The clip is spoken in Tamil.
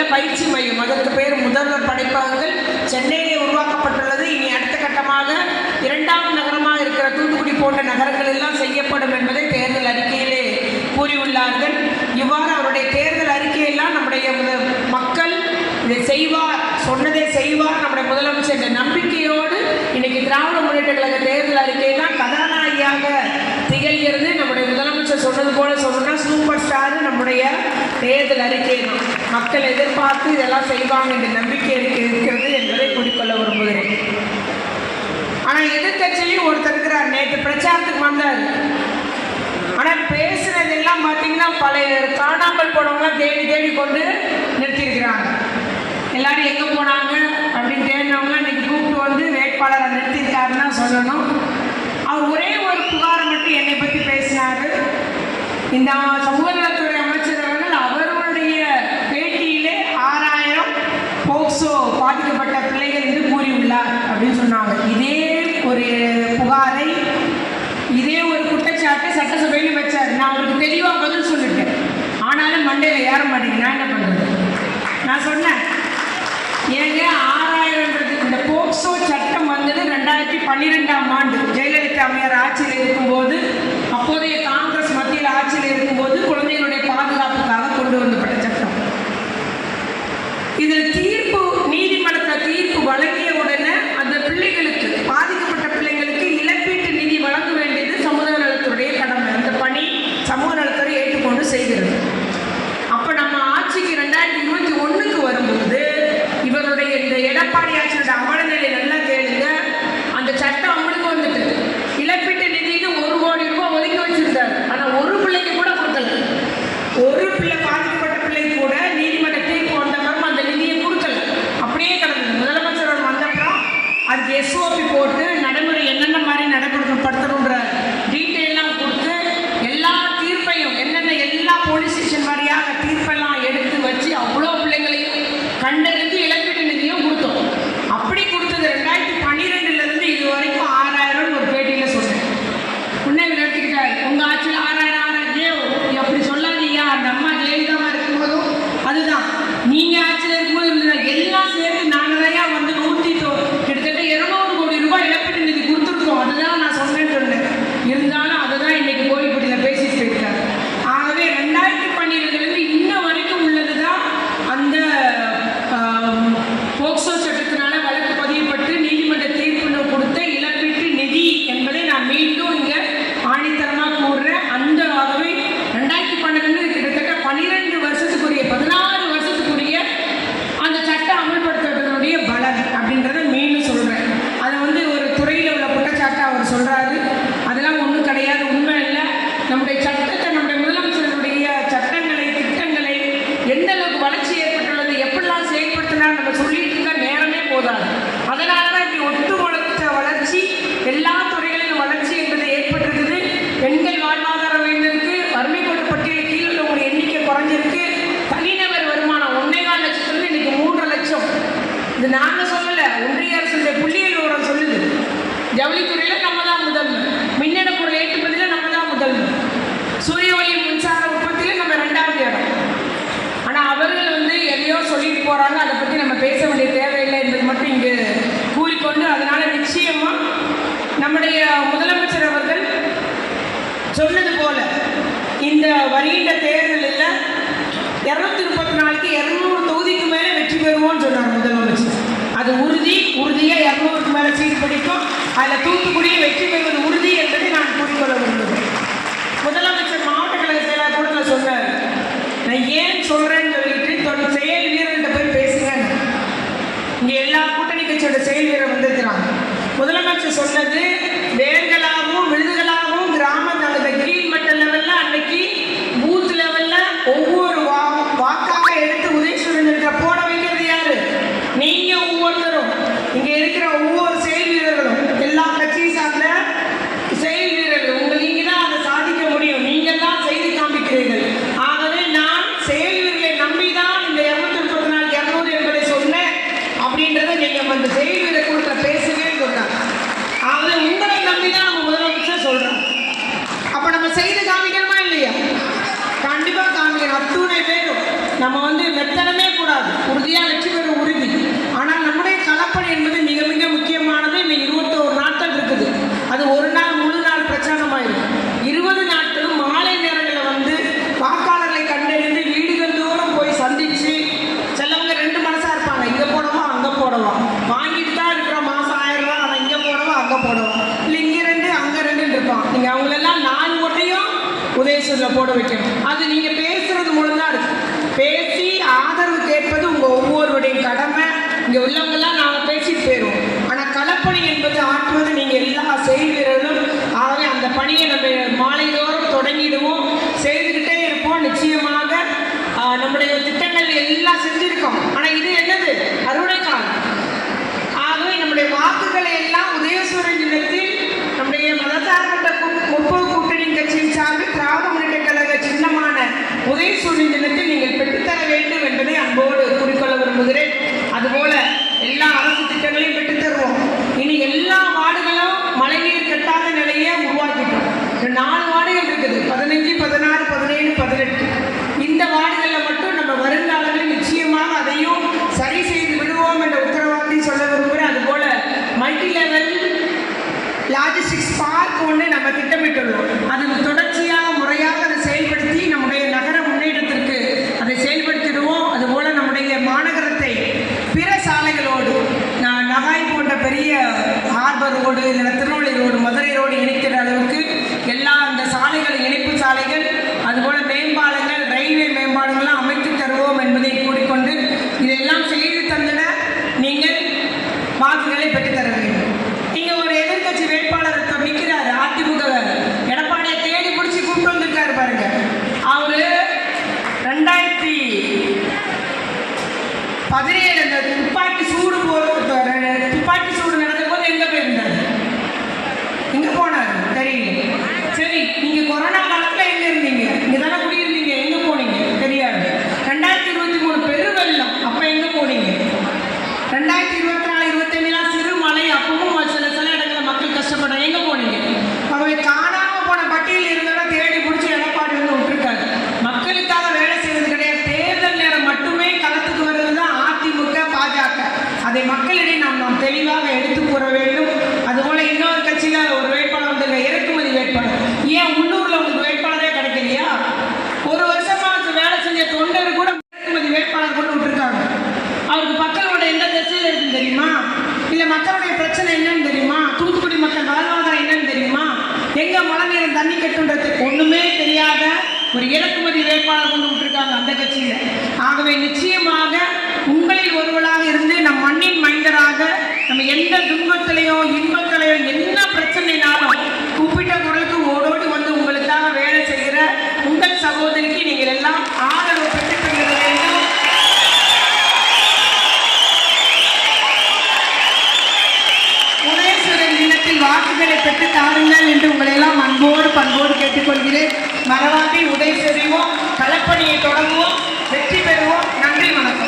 நல்ல பயிற்சி மையம், அதற்கு பேர் முதல்வர் படைப்பகங்கள் சென்னையிலே உருவாக்கப்பட்டுள்ளது. இனி அடுத்த கட்டமாக 2ஆம் நகரமாக இருக்கிற தூத்துக்குடி போன்ற நகரங்கள் எல்லாம் செய்யப்படும் என்பதை தேர்தல் அறிக்கையிலே கூறியுள்ளார்கள். இவ்வாறு அவருடைய தேர்தல் அறிக்கையெல்லாம் நம்முடைய மக்கள் இதை செய்வார், சொன்னதை செய்வார் நம்முடைய முதலமைச்சர் என்ற நம்பிக்கையோடு இன்னைக்கு திராவிட முன்னேற்ற கழக தேர்தல் அறிக்கை தான் கதாநாயகியாக திகழ்கிறது. நம்முடைய முதலமைச்சர் சொன்னது போல சொல்லணும்னா சூப்பர் ஸ்டார் நம்முடைய தேர்தல் அறிக்கை தான். மக்கள் எதிர்பார்த்து இதெல்லாம் செய்வாங்க என்ற நம்பிக்கை இருக்கிறது என்பதை கூறிக்கொள்ள விரும்புகிறேன். ஆனால் எதிர்கட்சியிலையும் ஒருத்தர் இருக்கிறார், நேற்று பிரச்சாரத்துக்கு வந்தார். ஆனால் பேசுனதெல்லாம் பார்த்தீங்கன்னா பழைய காணாமல் போனவங்களாம் தேடி தேடி கொண்டு நிறுத்தியிருக்கிறாங்க. எல்லாரும் எங்கே போனாங்க அப்படின்னு தேடினவங்களாம் இன்னைக்கு கூப்பிட்டு வந்து வேட்பாளரை நிறுத்தியிருக்காருன்னா சொல்லணும். அவர் ஒரே ஒரு புகாரை மட்டும் என்னை பற்றி பேசினார். இந்த சமூக நலத்துறை அமைச்சர் அவர்கள் அவர்களுடைய பேட்டியிலே 6000 போக்சோ பாதிக்கப்பட்ட பிள்ளைகள் என்று கூறியுள்ளார் அப்படின்னு சொன்னாங்க. இதே ஒரு புகாரை, இதே ஒரு குற்றச்சாட்டை சட்டசபையில் வச்சார். நான் அவருக்கு தெளிவாக பதில் சொல்லிட்டேன். ஆனாலும் மண்டையில் ஏற மாட்டேங்க. நான் என்ன பண்ணுறது? நான் சொன்னேன், ஏங்க 6000ன்றது இந்த போக்சோ சட்டம் வந்தது 2012ஆம் ஆண்டு ஜெயலலிதா அம்மையார் ஆட்சியில் இருக்கும்போது, அப்போதைய காங்கிரஸ் மத்தியில் ஆட்சியில் இருக்கும்போது குழந்தைகளுடைய பாதுகாப்புக்காக கொண்டு வந்தப்பட்ட சட்டம். இதில் தீர்ப்பு, நீதிமன்றத்தில் தீர்ப்பு வழங்கிய உடனே அந்த பிள்ளைகளுக்கு, பாதிக்கப்பட்ட பிள்ளைங்களுக்கு இழப்பீட்டு நிதி வழங்க வேண்டியது சமூக நலத்துடைய கடமை. அந்த பணி சமூக நலத்துறை ஏற்றுக்கொண்டு செய்கிறது. அப்போ நம்ம ஆட்சிக்கு 2021க்கு வரும்போது இவருடைய இந்த எடப்பாடி ஆட்சியோட அமலநிலை நல்லா கேளுங்க. அந்த சட்டம் அவங்களுக்கு வந்துட்டு இழப்பீட்டு நிதிக்கு 1 கோடி ரூபாய் ஒதுக்கி வச்சிருந்தாரு. ஆனால் ஒரு பிள்ளைக்கு கூட கொடுக்கல. ஒரு பிள்ளை, பாதிக்கப்பட்ட பிள்ளைக்கு கூட நீதிமன்ற தீர்ப்பு வந்த பிறகு அந்த நிதியை கொடுக்கல, அப்படியே கிடந்தது. முதலமைச்சர் வந்தப்புறம் அதுக்கு SOP போட்டு நடைமுறை என்னென்ன மாதிரி நடைமுறைப்படுத்தணுன்ற டீட்டெயிலாம் கொடுத்து எல்லா தீர்ப்பையும் என்னென்ன எல்லா போலீஸ் ஸ்டேஷன் வாரியாக தீர்ப்பெல்லாம் எடுத்து வச்சு அவ்வளோ பிள்ளைங்களையும் கண்டறிந்து இழப்பீட்டு நிதியும் கொடுத்தோம். அப்படி கொடுத்தது 2012லேருந்து இது வரைக்கும் 6000 ஒரு பேட்டியில் சொன்னேன். உன்னை எடுத்துக்கிட்டாரு, உங்கள் ஆட்சியில் 6000 அப்படி சொல்லாதீங்க. அந்த அம்மா ஜெயலலிதாவாக இருக்கும்போதும் அதுதான், நீங்கள் ஆட்சியில் இருக்கும்போது எல்லாம் சேர்த்து நாங்கள் தான் வந்து கிட்டத்தட்ட 200 கோடி ரூபாய் இழப்பீட்டு நிதி கொடுத்துருக்கோம். அதுதான் நான் சொன்னேன். இருந்தாலும் அதை தான் இன்னைக்கு கோழிப்பட்டியில் பேசிட்டு போயிருக்காரு. ஆகவே 2012லேருந்து இன்ன வரைக்கும் உள்ளது தான் அந்த போக்சோ சட்டத்தினால வழக்கு பதியப்பட்டு நீதிமன்ற தீர்ப்பு கொடுத்த இழப்பீட்டு நிதி என்பதை நான் மீண்டும் இங்கே ஆணித்தரமாக கூறுறேன். அந்த ஆகவே 2012 கிட்டத்தட்ட 12 வருஷத்துக்குரிய 16 வருஷத்துக்குரிய அந்த சட்டம் அமல்படுத்துவதனுடைய பலன் அப்படின்றத மீண்டும் சொல்கிறேன். அதை ஒரு துறையில் உள்ள குற்றச்சாட்டை அவர் சொல்கிறாரு. அதெல்லாம் ஒன்றும் கிடையாது, உண்மை இல்லை. நம்முடைய சட்டத்தை, நம்முடைய முதலமைச்சருடைய சட்டங்களை, திட்டங்களை எந்த அளவுக்கு வளர்ச்சி ஏற்பட்டுள்ளது, எப்படிலாம் செயல்படுத்தினா நம்ம சொல்லிட்டு இருக்க நேரமே போதாது. அதனால தான் இப்படி ஒட்டுமொத்த வளர்ச்சி, எல்லா துறைகளிலும் வளர்ச்சி என்பது ஏற்பட்டிருக்குது. பெண்கள் வாழ்வாதாரம் வேண்டியிருக்கு, வறுமை கோட்டு பட்டியலில் கீழே உள்ளவங்க எண்ணிக்கை குறைஞ்சிருக்கு. தனிநபர் வருமானம் 1.25 லட்சத்துலேருந்து இன்னைக்கு 3 லட்சம். இது நாங்கள் சொல்லலை, ஒன்றிய அரசுடைய புள்ளியியல் விவரம் சொல்லுது. ஜவுளித்துறையில் நம்ம தான் முதல்வர், மின்னணு பொருள் ஏற்றுமதியில் நம்ம தான் முதல்வர், சூரிய ஒளி மின்சார உற்பத்தியில் நம்ம 2வது இடம். ஆனால் அவர்கள் எதையோ சொல்லிட்டு போகிறாங்க, அதை பற்றி நம்ம பேச வேண்டிய தேவையில்லை என்பது மட்டும் இங்கு கூறிக்கொண்டு, அதனால் நிச்சயமாக நம்முடைய முதலமைச்சர் அவர்கள் சொன்னது போல இந்த வருகின்ற தேர்தலில் 234க்கு 200 தொகுதிக்கு மேலே வெற்றி பெறுவோம்னு சொன்னார் முதலமைச்சர். அது உறுதியாக 200க்கு மேலே சீட் பிடிக்கும். அதில் தூத்துக்குடியை வெற்றி பெறுவது உறுதி என்பதை நான் கூறிக்கொள்ள விரும்புகிறேன். முதலமைச்சர் மாவட்ட கழக செயலாளர் கூட்டத்தில் சொன்னார், நான் ஏன் சொல்கிறேன்னு சொல்லிட்டு செயல் வீரர்கிட்ட போய் பேசுங்க. இங்கே எல்லா கூட்டணி கட்சியோட செயல் வீரர் வந்திருக்கிறாங்க. முதலமைச்சர் சொன்னது வேர்களாகவும் விழுதுகளாகவும் கிராம கீழ்மட்ட லெவலில் அன்னைக்கு பூத் லெவலில் ஒவ்வொரு வாக்காக எடுத்து உதயசூரன் போட வைக்கிறது யாரு? நீங்கள் ஒவ்வொருத்தரும், இங்கே இருக்கிற ஒவ்வொரு செயல் வீரர்களும், எல்லா கட்சியும் சார்ந்த செயல் வீரர்கள், நீங்கள் தான் அதை சாதிக்க முடியும். நீங்கள் தான் செய்து காண்பிக்கிறீர்கள். ஆகவே நான் செயல் வீரர்களை நம்பி தான் இந்த 234 200 என்பதை சொன்னேன் அப்படின்றத நீங்கள் அந்த செயல் வீரர் கொடுத்த பேசுவே சொன்னாங்க. ஆகவே உங்களை நம்பி தான் நம்ம முதலமைச்சர் சொல்கிறோம். அப்போ நம்ம செய்து காமிக்கணுமா இல்லையா? கண்டிப்பாக காமிக்கணும். அத்துணை பேரும் நம்ம மெத்தனமே கூடாது. கூடாது, உறுதியாக வெற்றி பெற உறுதி. ஆனால் நம்முடைய களப்பணி என்பது மிக மிக முக்கியமானது. இன்னும் 21 நாட்கள் இருக்குது. அது ஒரு நாள் முழு நாள் பிரச்சாரமாயிருக்கும். 20 நாட்களும் மாலை நேரங்களில் வந்து வாக்காளர்களை கண்டறிந்து வீடுகள் தோறும் போய் சந்திச்சு, சிலவங்க 2 மனசா இருப்பாங்க, இங்கே போடவா அங்கே போடவா, வாங்கிட்டு தான் இருக்கிறோம் மாதம் 1000 ரூபா, ஆனால் இங்கே போடவா அங்கே போடவா, இல்லை இங்கே 2 அங்கே 2 இருப்பான். நீங்கள் அவங்களெல்லாம் 4 ஓட்டையும் உதயசூரில் போட வைக்கணும். அது நீங்கள் பேசுறது மூலம் தான் இருக்கு. பேசி ஆதரவு கேட்பது உங்கள் ஒவ்வொருவருடைய கடமை. இங்கே உள்ளவங்கெல்லாம் நாங்கள் பேசிட்டு போயிடுவோம். ஆனால் களப்பணி என்பது ஆற்றுவது நீங்கள் எல்லா செய்வீர்களும். ஆகவே அந்த பணியை நம்ம மாலைதோறும் தொடங்கிடுவோம், செய்துக்கிட்டே இருப்போம். நிச்சயமாக நம்முடைய திட்டங்கள் எல்லாம் செஞ்சிருக்கோம். ஆனால் இது என்னது? அறுவடை காலம். ஆகவே நம்முடைய வாக்குகளை எல்லாம் உதயசூரன் தினத்தில் நம்முடைய மதசார்பற்ற முற்போக்கு கூட்டணி கட்சியின் சார்பில் திராவிட முன்னேற்ற கழக சின்னமான உதயசூரன் தினத்தில் நீங்கள் பெற்றுத்தர வேண்டும் என்பதை அன்போடு கூறிக்கொள்ள விரும்புகிறேன். அதுபோல எல்லா அரசு திட்டங்களையும் பெற்றுத்தருவோம். இனி எல்லா வார்டுகளும் மழைநீர் கட்டாத நிலையை உருவாக்கிட்டோம். 4 வார்டுகள் இருக்குது, 15, 16, 17, 18. இந்த வார்டுகளில் மட்டும் நம்ம வருங்காலங்களில் நிச்சயமாக அதையும் சரி செய்து விடுவோம் என்ற உத்தரவாதத்தை சொல்ல விரும்புகிறேன். அதுபோல மல்டி லெவல் லாஜிஸ்டிக்ஸ் பார்க் ஒன்று நம்ம திட்டமிட்டுள்ளோம். அது தொடர்ச்சியாக முறையாக அதை செயல்படுத்தி நம்முடைய நகர முன்னேற்றத்திற்கு அதை செயல்படுத்திடுவோம். அதுபோல் நம்முடைய மாநகரத்தை பிற சாலைகளோடு நகாய் போன்ற பெரிய ஹார்பர் ரோடு, இல்லை திருநெல்வேலி ரோடு, மதுரை ரோடு இணைக்கிற அளவுக்கு எல்லா அந்த சாலைகள், இணைப்பு சாலைகள், அதுபோல் மேம்பாலங்கள், ரயில்வே மேம்பாடுகள்லாம் அமைத்து தருவோம் என்பதை கூறிக்கொண்டு இதெல்லாம் செய்து தந்திட நீங்கள் வாக்குகளை பெற்றுத்தர வேண்டும். நீங்கள் ஒரு எதிர்கட்சி வேட்பாளர் நிற்கிறார், அதிமுக எடப்பாடியை தேடி பிடிச்சி கூப்பிட்டு வந்திருக்காரு பாருங்க. அவரு 2017 அந்த துப்பாக்கி சூடு நடக்கும் போது எங்க போயிருந்தாரு? எங்க போனார் தெரியல. சரி, நீங்க கொரோனா காலத்துல எங்க இருந்தீங்க? இங்க தானே குடியிருந்தீங்க, எங்க போனீங்க? தெரியாது. 2023 பெருவெள்ளம், அப்ப எங்க போனீங்க? 2024, 25 சிறு மழை, அப்பவும் சில இடங்களில் மக்கள் கஷ்டப்படுறாங்க, எங்க போனீங்க? அவை காணாம போன பட்டியல் இருந்தோட தேடி பிடிச்சி எடப்பாடி வந்து விட்டுருக்காரு. மக்களுக்காக வேலை செய்வது கிடையாது. தேர்தல் நேரம் மட்டுமே களத்துக்கு வருவது தான் அதிமுக, பாஜக. அதை மக்களிடையே நாம் தெளிவாக எடுத்து கூற வேண்டும். அதுபோல இன்னொரு கட்சியில ஒரு வேட்பாளர் வந்து இறக்குமதி வேட்பாளர். ஏன் உள்ளூர்ல உங்களுக்கு வேட்பாளரே கிடைக்கலையா? ஒரு வருஷமா வேலை செஞ்ச தொண்டர் கூட இறக்குமதி வேட்பாளர் கொண்டு விட்டுருக்காங்க. அவருக்கு மக்களோட எந்த திசையில் இருக்குன்னு தெரியுமா? இல்லை மக்களுடைய பிரச்சனை என்னன்னு தெரியுமா? தூத்துக்குடி மக்கள் வாழ்வாதாரம் என்னன்னு தெரியுமா? எங்க மழை நேரம் தண்ணி கட்டுன்றது ஒண்ணுமே தெரியாத ஒரு இறக்குமதி வேட்பாளர் கொண்டு விட்டுருக்காங்க அந்த கட்சியில. ஆகவே நிச்சயமாக உங்களில் ஒருவராக இருந்து நம் மண்ணின் மைந்தராக நம்ம எந்த துன்பத்திலையோ இன்பத்திலையோ என்ன பிரச்சனைனாலும் கூப்பிட்ட குரலுக்கு ஓடோடி வந்து உங்களுக்காக வேலை செய்கிற உங்கள் சகோதரிக்கு நீங்கள் எல்லாம் ஆதரவு பெற்றுத் தர வேண்டும். உதயசூரன் தினத்தில் வாக்குகளை பெற்று தாருங்கள் என்று உங்களை எல்லாம் அன்போடு பண்போடு கேட்டுக்கொள்கிறேன். மறவாட்டி உதவி செய்வோம், களப்பணியை தொடங்குவோம், வெற்றி பெறுவோம். நன்றி, வணக்கம்.